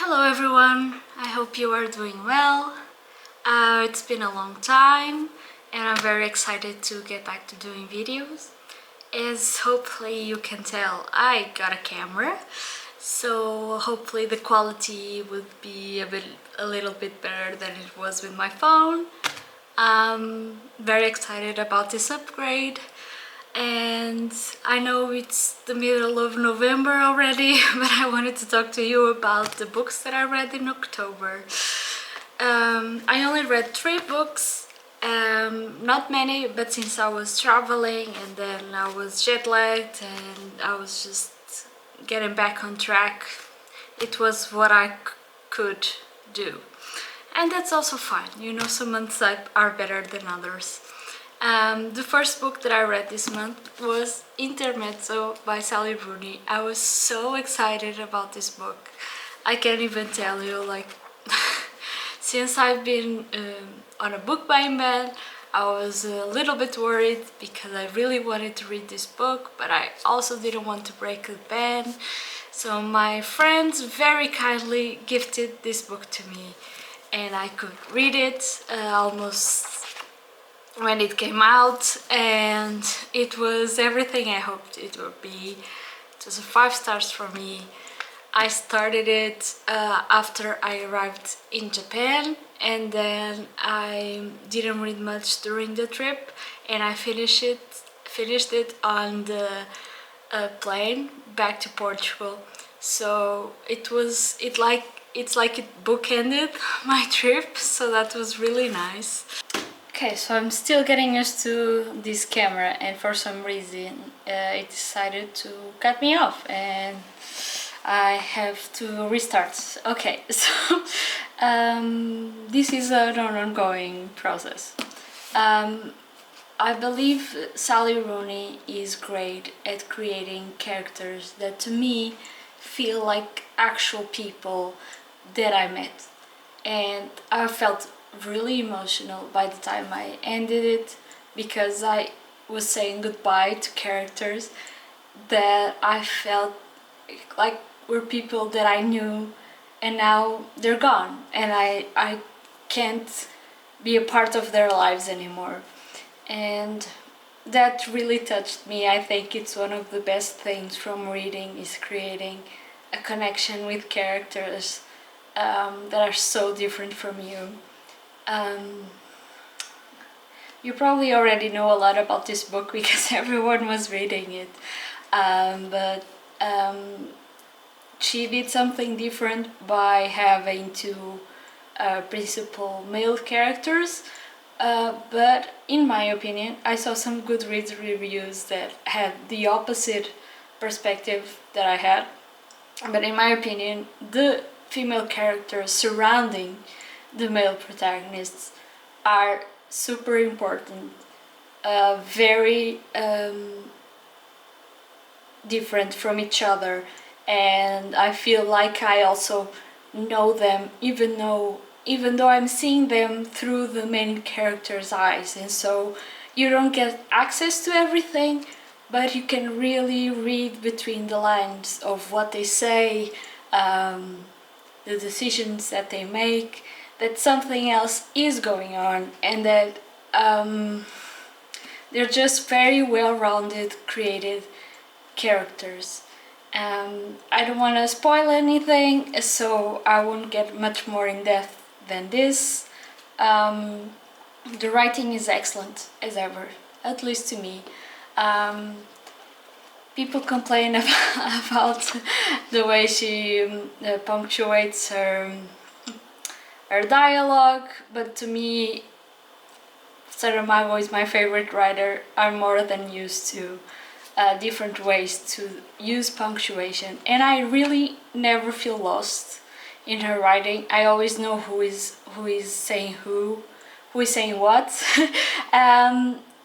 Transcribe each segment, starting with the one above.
Hello everyone, I hope you are doing well. It's been a long time and I'm very excited to get back to doing videos. As hopefully you can tell, I got a camera, so hopefully the quality would be a little bit better than it was with my phone. I'm very excited about this upgrade. And I know it's the middle of November already, but I wanted to talk to you about the books that I read in October. I only read 3 books, not many, but since I was traveling and then I was jet lagged and I was just getting back on track, it was what I could do. And that's also fine, you know, some months are better than others. The first book that I read this month was Intermezzo by Sally Rooney. I was so excited about this book. I can't even tell you, like, since I've been on a book buying ban, I was a little bit worried because I really wanted to read this book, but I also didn't want to break the ban. So my friends very kindly gifted this book to me and I could read it almost when it came out, and it was everything I hoped it would be. It was 5 stars for me. I started it after I arrived in Japan, and then I didn't read much during the trip, and I finished it on the plane back to Portugal. So it's like it bookended my trip, so that was really nice. Okay, so I'm still getting used to this camera and for some reason it decided to cut me off and I have to restart. Okay, so this is an ongoing process. I believe Sally Rooney is great at creating characters that to me feel like actual people that I met, and I felt really emotional by the time I ended it because I was saying goodbye to characters that I felt like were people that I knew and now they're gone and I can't be a part of their lives anymore, and that really touched me. I think it's one of the best things from reading is creating a connection with characters that are so different from you. You probably already know a lot about this book because everyone was reading it, but she did something different by having 2 principal male characters, but in my opinion I saw some Goodreads reviews that had the opposite perspective that I had, but in my opinion the female characters surrounding the male protagonists are super important, very different from each other, and I feel like I also know them even though I'm seeing them through the main character's eyes, and so you don't get access to everything, but you can really read between the lines of what they say, the decisions that they make, that something else is going on, and that they're just very well-rounded, creative characters. I don't want to spoil anything, so I won't get much more in depth than this. The writing is excellent as ever, at least to me. People complain about the way she punctuates her dialogue, but to me Saramago is my favorite writer. I'm more than used to different ways to use punctuation, and I really never feel lost in her writing. I always know who is saying who is saying what.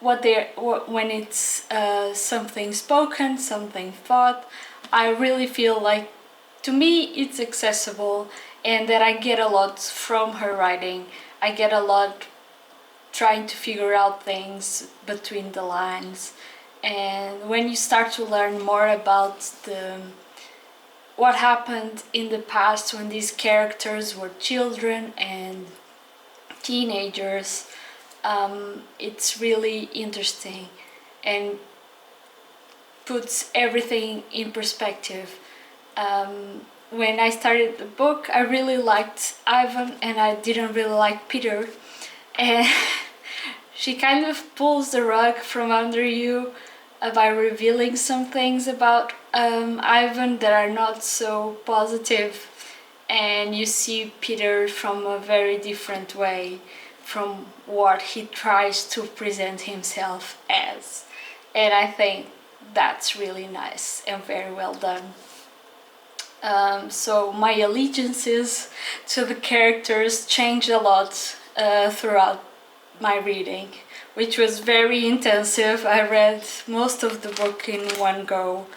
When it's something spoken, something thought, I really feel like to me it's accessible and that I get a lot from her writing. I get a lot trying to figure out things between the lines, and when you start to learn more about what happened in the past when these characters were children and teenagers. It's really interesting and puts everything in perspective. When I started the book, I really liked Ivan and I didn't really like Peter, and she kind of pulls the rug from under you by revealing some things about Ivan that are not so positive, and you see Peter from a very different way from what he tries to present himself as, and I think that's really nice and very well done. So my allegiances to the characters changed a lot throughout my reading, which was very intensive. I read most of the book in one go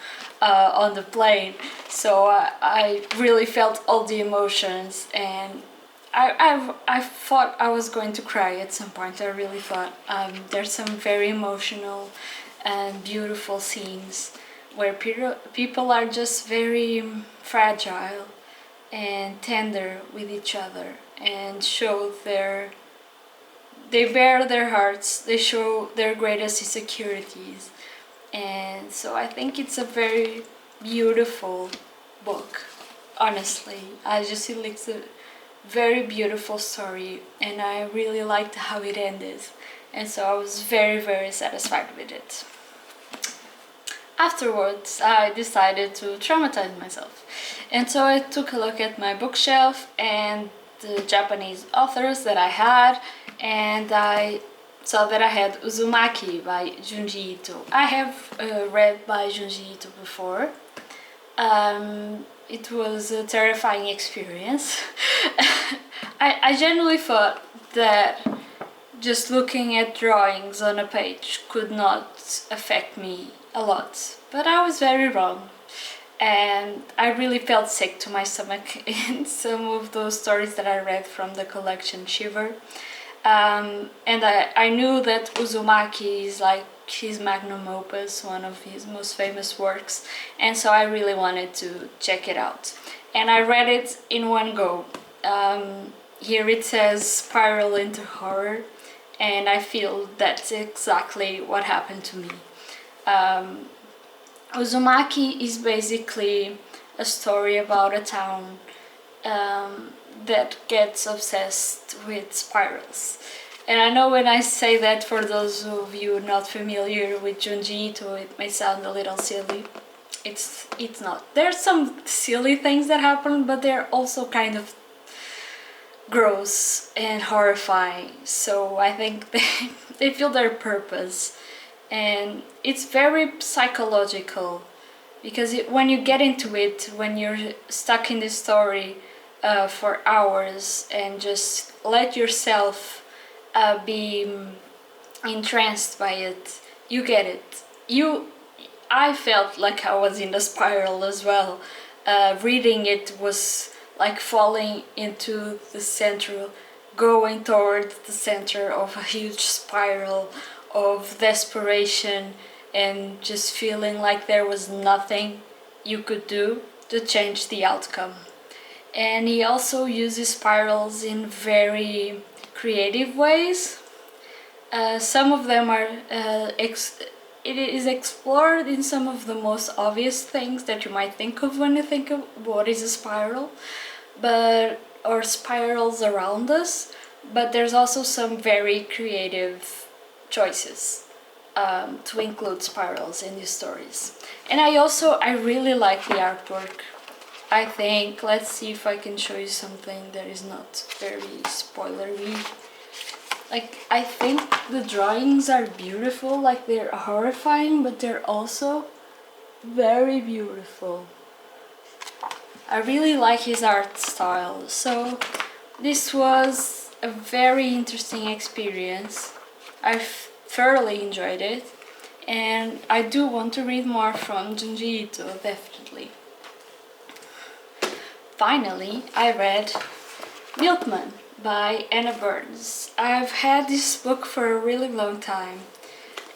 on the plane, so I really felt all the emotions, and I thought I was going to cry at some point. I really thought there's some very emotional and beautiful scenes where people are just very fragile and tender with each other and show they bare their hearts, they show their greatest insecurities. And so I think it's a very beautiful book, honestly. I just feel it's a very beautiful story, and I really liked how it ended, and so I was very, very satisfied with it. Afterwards, I decided to traumatize myself, and so I took a look at my bookshelf and the Japanese authors that I had, and I saw that I had Uzumaki by Junji Ito. I have read by Junji Ito before. It was a terrifying experience. I genuinely thought that just looking at drawings on a page could not affect me a lot, but I was very wrong, and I really felt sick to my stomach in some of those stories that I read from the collection Shiver. And I knew that Uzumaki is like his magnum opus, one of his most famous works, and so I really wanted to check it out, and I read it in one go. Here it says spiral into horror, and I feel that's exactly what happened to me. Uzumaki is basically a story about a town that gets obsessed with spirals. And I know when I say that, for those of you not familiar with Junji Ito, it may sound a little silly. It's not. There's some silly things that happen, but they're also kind of gross and horrifying. So I think they feel their purpose. And it's very psychological, because when you get into it, when you're stuck in the story for hours and just let yourself be entranced by it, you get it. I felt like I was in the spiral as well. Reading it was like falling into the center, going towards the center of a huge spiral of desperation, and just feeling like there was nothing you could do to change the outcome. And he also uses spirals in very creative ways. Some of them are it is explored in some of the most obvious things that you might think of when you think of what is a spiral, or spirals around us. But there's also some very creative choices to include spirals in these stories. And I really like the artwork. I think, let's see if I can show you something that is not very spoilery. Like, I think the drawings are beautiful, like they're horrifying, but they're also very beautiful. I really like his art style. So this was a very interesting experience. I thoroughly enjoyed it, and I do want to read more from Junji Ito, definitely. Finally, I read Milkman by Anna Burns. I've had this book for a really long time,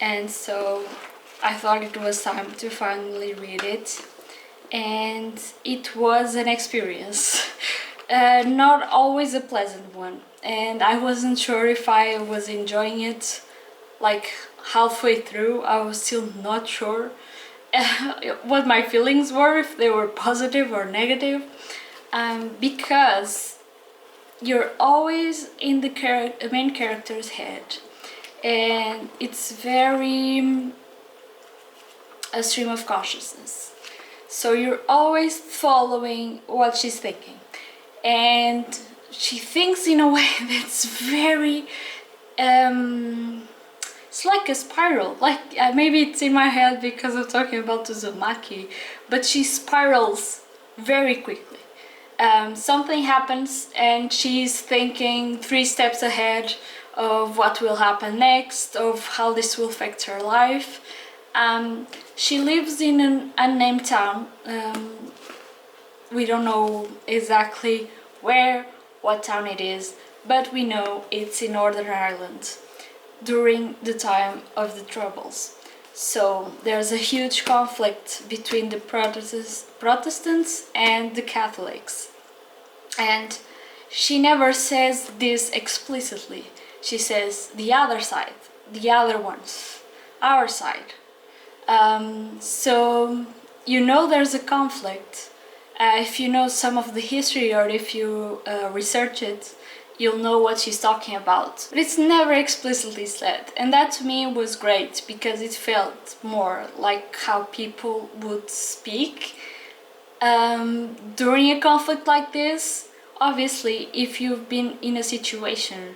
and so I thought it was time to finally read it. and it was an experience. Not always a pleasant one, and I wasn't sure if I was enjoying it. Like halfway through, I was still not sure what my feelings were, if they were positive or negative, because you're always in the main character's head, and it's very a stream of consciousness. So you're always following what she's thinking, and she thinks in a way that's very it's like a spiral. Like maybe it's in my head because I'm talking about Uzumaki, but she spirals very quickly. Something happens and she's thinking 3 steps ahead of what will happen next, of how this will affect her life. She lives in an unnamed town. We don't know exactly what town it is, but we know it's in Northern Ireland during the time of the Troubles. So there's a huge conflict between the Protestants and the Catholics. And she never says this explicitly. She says the other side, the other ones, our side. So you know there's a conflict. If you know some of the history, or if you research it, you'll know what she's talking about. But it's never explicitly said, and that to me was great because it felt more like how people would speak during a conflict like this. Obviously, if you've been in a situation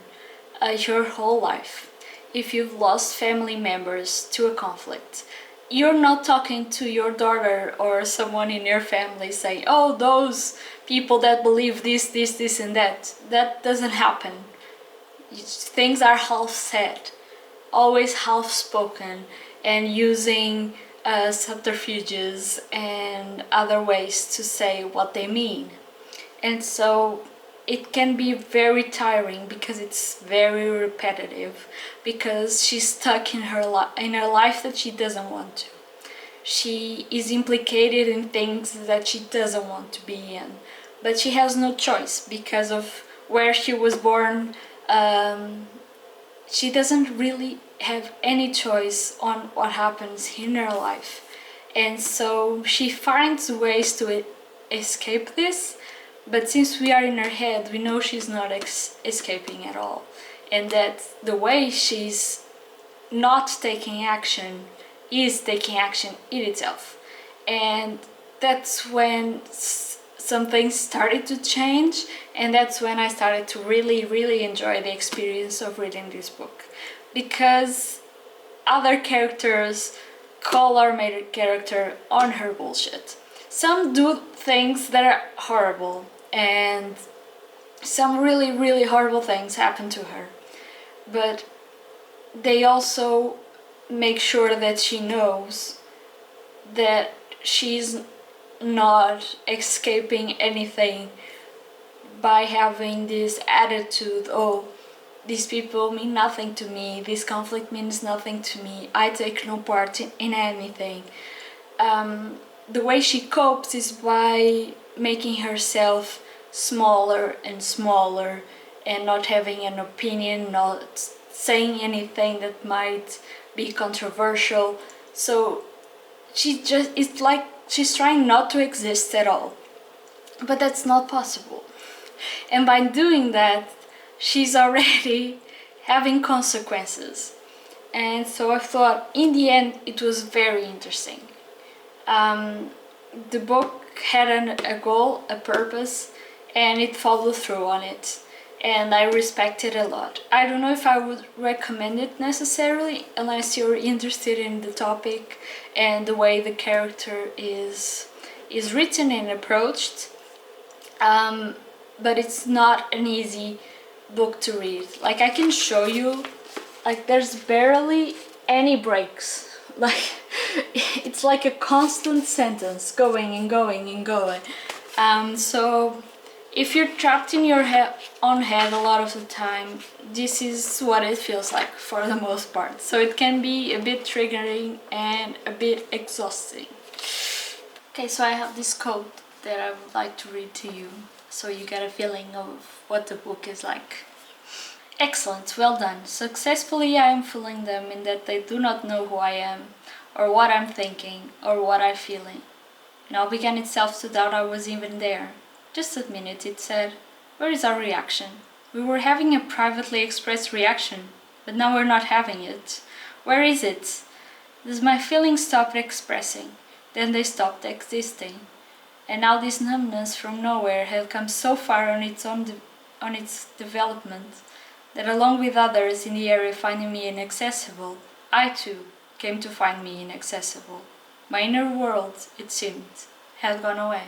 your whole life, if you've lost family members to a conflict, you're not talking to your daughter or someone in your family saying, oh, those people that believe this and that. That doesn't happen. Things are half said, always half spoken, and using subterfuges and other ways to say what they mean. And so it can be very tiring because it's very repetitive, because she's stuck in her life that she doesn't want to. She is implicated in things that she doesn't want to be in, but she has no choice because of where she was born. She doesn't really have any choice on what happens in her life, and so she finds ways to escape this. But since we are in her head, we know she's not escaping at all, and that the way she's not taking action is taking action in itself. And that's when some things started to change, and that's when I started to really enjoy the experience of reading this book, because other characters call our main character on her bullshit. Some do things that are horrible, and some really horrible things happen to her, but they also make sure that she knows that she's not escaping anything by having this attitude, oh, these people mean nothing to me, this conflict means nothing to me, I take no part in anything. The way she copes is by making herself smaller and smaller, and not having an opinion, not saying anything that might be controversial. So it's like she's trying not to exist at all, but that's not possible. And by doing that, she's already having consequences. And so I thought in the end it was very interesting. The book had a goal, a purpose, and it followed through on it, and I respect it a lot. I don't know if I would recommend it necessarily unless you're interested in the topic and the way the character is written and approached, but it's not an easy book to read. Like, I can show you, like, there's barely any breaks. Like, it's like a constant sentence going and going and going. So if you're trapped in your own head a lot of the time, this is what it feels like for the most part. So it can be a bit triggering and a bit exhausting. Okay, so I have this quote that I would like to read to you, so you get a feeling of what the book is like. Excellent, well done. Successfully I am fooling them in that they do not know who I am, or what I'm thinking, or what I'm feeling. Now began itself to doubt I was even there. Just admit it, it said. Where is our reaction? We were having a privately expressed reaction, but now we're not having it. Where is it? Does my feelings stop expressing? Then they stopped existing. And now this numbness from nowhere had come so far on its development that along with others in the area finding me inaccessible, I too came to find me inaccessible. My inner world, it seemed, had gone away.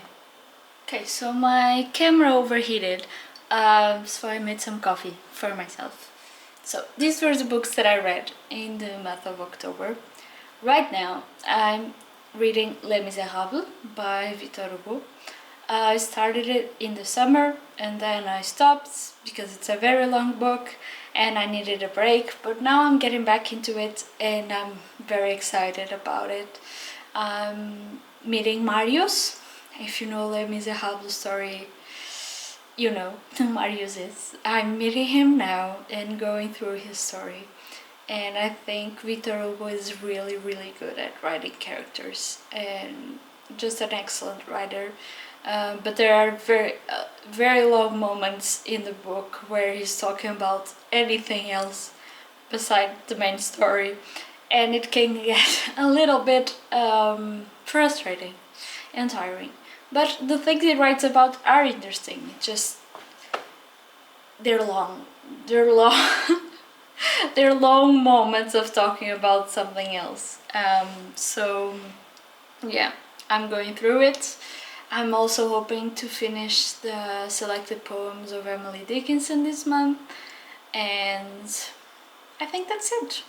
Okay, so my camera overheated, so I made some coffee for myself. So these were the books that I read in the month of October. Right now I'm reading Les Miserables by Victor Hugo. I started it in the summer and then I stopped because it's a very long book and I needed a break, but now I'm getting back into it and I'm very excited about it. I'm meeting Marius. If you know Les Miserables story, you know who Marius is. I'm meeting him now and going through his story. And I think Victor Hugo is really good at writing characters and just an excellent writer. But there are very long moments in the book where he's talking about anything else beside the main story, and it can get a little bit frustrating and tiring. But the things he writes about are interesting. It's just they're long. They're long moments of talking about something else. So yeah, I'm going through it. I'm also hoping to finish the selected poems of Emily Dickinson this month, and I think that's it.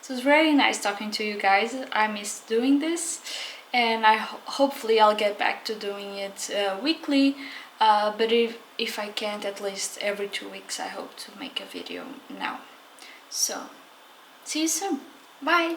So it's really nice talking to you guys. I miss doing this, and hopefully I'll get back to doing it weekly, but if I can't, at least every 2 weeks I hope to make a video now. So see you soon. Bye.